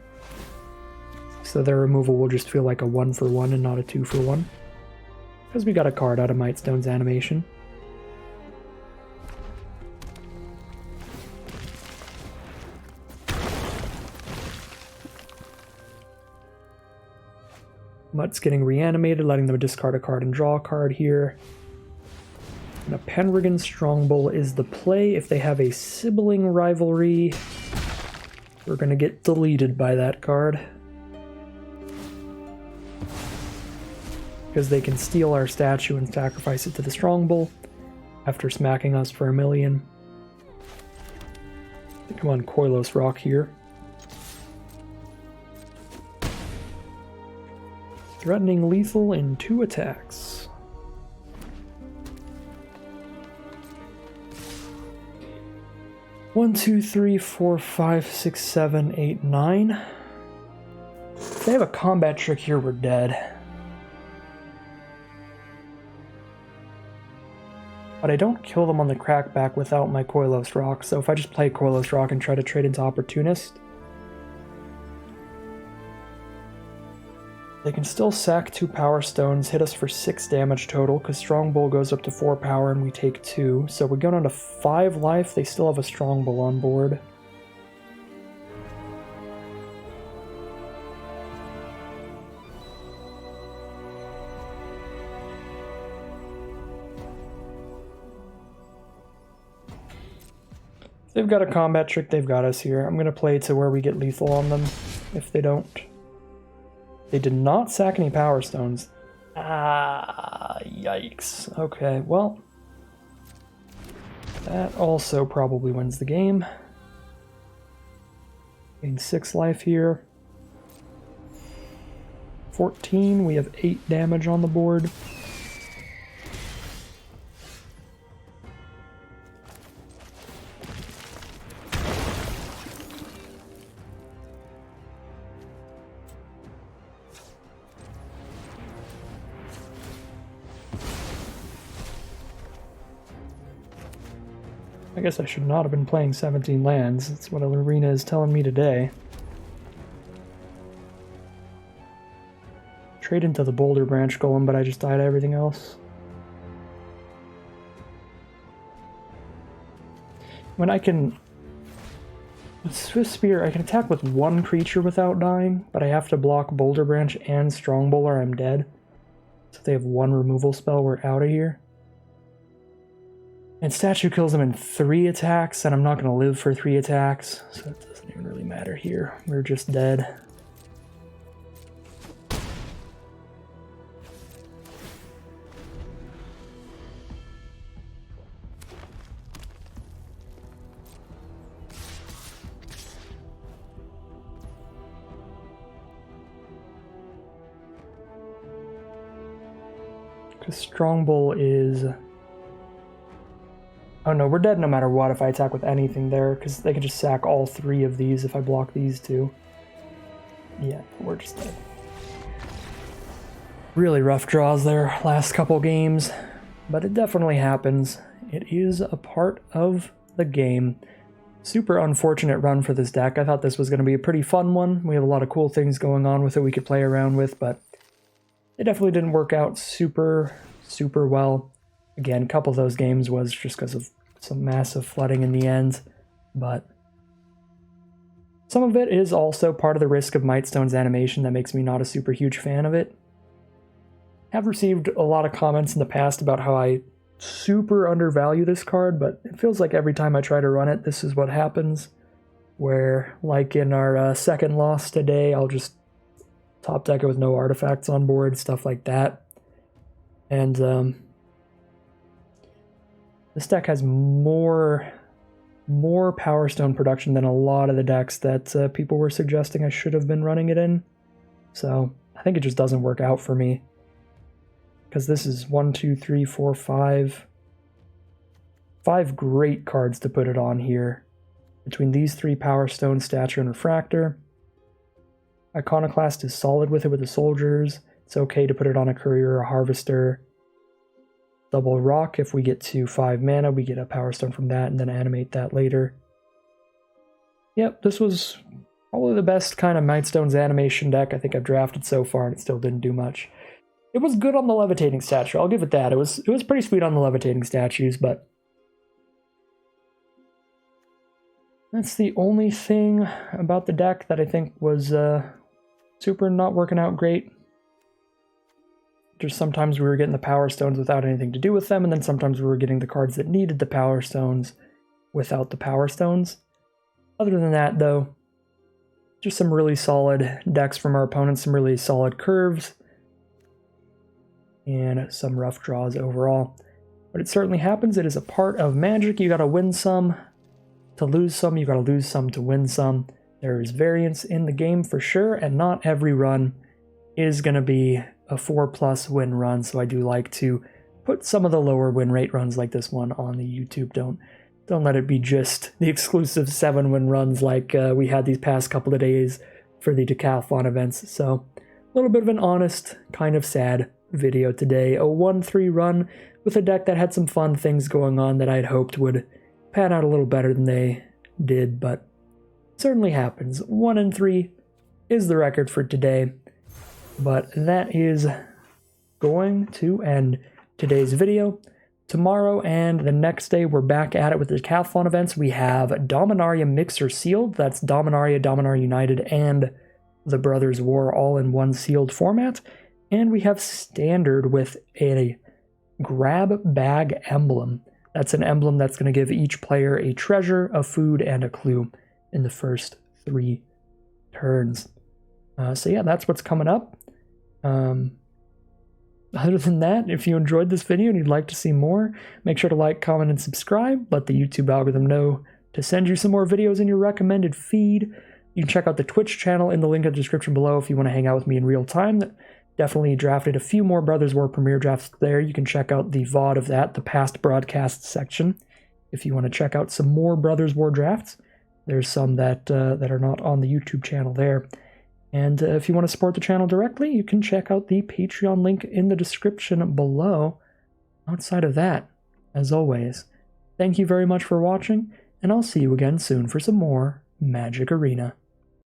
So their removal will just feel like a 1-for-1 and not a 2-for-1. Because we got a card out of Mightstone's animation. Mutt's getting reanimated, letting them discard a card and draw a card here. And a Penrigan Strongbow is the play. If they have a sibling rivalry, we're going to get deleted by that card. Because they can steal our statue and sacrifice it to the Strongbow after smacking us for 1,000,000. Come on, Koilos Rock here. Threatening lethal in 2 attacks. One, two, three, four, 5, 6, 7, 8, 9. If they have a combat trick here, we're dead. But I don't kill them on the crackback without my Koilos Rock, so if I just play Koilos Rock and try to trade into Opportunist, they can still sack 2 Power Stones, hit us for 6 damage total, because Strongbow goes up to 4 power and we take 2. So we're going on to 5 life, they still have a Strongbow on board. If they've got a combat trick, they've got us here. I'm going to play to where we get lethal on them, if they don't. They did not sack any Power Stones. Ah, yikes. Okay, well, that also probably wins the game. Gain 6 life here. 14, we have 8 damage on the board. I guess I should not have been playing 17 lands. That's what Arena is telling me today. Trade into the Boulder Branch Golem, but I just died to everything else. When I can... With Swift Spear, I can attack with one creature without dying, but I have to block Boulder Branch and Strongbow or I'm dead. So if they have one removal spell, we're out of here. And Statue kills them in 3 attacks, and I'm not going to live for 3 attacks, so it doesn't even really matter here. We're just dead. Because Strongbow is... Oh no, we're dead no matter what if I attack with anything there, because they can just sack all 3 of these if I block these 2. Yeah, we're just dead. Really rough draws there last couple games, but it definitely happens. It is a part of the game. Super unfortunate run for this deck. I thought this was going to be a pretty fun one. We have a lot of cool things going on with it we could play around with, but it definitely didn't work out super well. Again, a couple of those games was just because of some massive flooding in the end, but some of it is also part of the risk of Mightstone's animation that makes me not a super huge fan of it. I've received a lot of comments in the past about how I super undervalue this card, but it feels like every time I try to run it, this is what happens, where, like in our second loss today, I'll just top deck it with no artifacts on board, stuff like that. And this deck has more Powerstone production than a lot of the decks that people were suggesting I should have been running it in. So I think it just doesn't work out for me. Because this is 1, 2, 3, 4, 5. 5 great cards to put it on here. Between these 3, Powerstone, Stature, and Refractor. Iconoclast is solid with it with the soldiers. It's okay to put it on a Courier or a Harvester. Double Rock, if we get to 5 mana, we get a Powerstone from that and then animate that later. Yep, this was probably the best kind of Mightstone's animation deck I think I've drafted so far, and it still didn't do much. It was good on the Levitating Statue, I'll give it that. It was pretty sweet on the Levitating Statues, but that's the only thing about the deck that I think was super not working out great. Just sometimes we were getting the Power Stones without anything to do with them, and then sometimes we were getting the cards that needed the Power Stones without the Power Stones. Other than that, though, just some really solid decks from our opponents, some really solid curves, and some rough draws overall. But it certainly happens. It is a part of Magic. You gotta win some to lose some. You gotta lose some to win some. There is variance in the game for sure, and not every run is gonna be a 4+ win run, so I do like to put some of the lower win rate runs like this one on the YouTube. Don't let it be just the exclusive 7 win runs like we had these past couple of days for the Decathlon events. So a little bit of an honest, kind of sad video today. A 1-3 run with a deck that had some fun things going on that I'd hoped would pan out a little better than they did, but it certainly happens. 1-3 is the record for today. But that is going to end today's video. Tomorrow and the next day, we're back at it with the Decathlon events. We have Dominaria Mixer Sealed. That's Dominaria, Dominaria United, and the Brothers War all in one sealed format. And we have Standard with a Grab Bag emblem. That's an emblem that's going to give each player a treasure, a food, and a clue in the first 3 turns. So yeah, that's what's coming up. Other than that, if you enjoyed this video and you'd like to see more, make sure to like, comment, and subscribe. Let the YouTube algorithm know to send you some more videos in your recommended feed. You can check out the Twitch channel in the link in the description below if you want to hang out with me in real time. Definitely drafted a few more Brothers War Premier drafts there. You can check out the VOD of that, the past broadcasts section, if you want to check out some more Brothers War drafts. There's some that are not on the YouTube channel there. And if you want to support the channel directly, you can check out the Patreon link in the description below. Outside of that, as always, Thank you very much for watching, and I'll see you again soon for some more Magic Arena.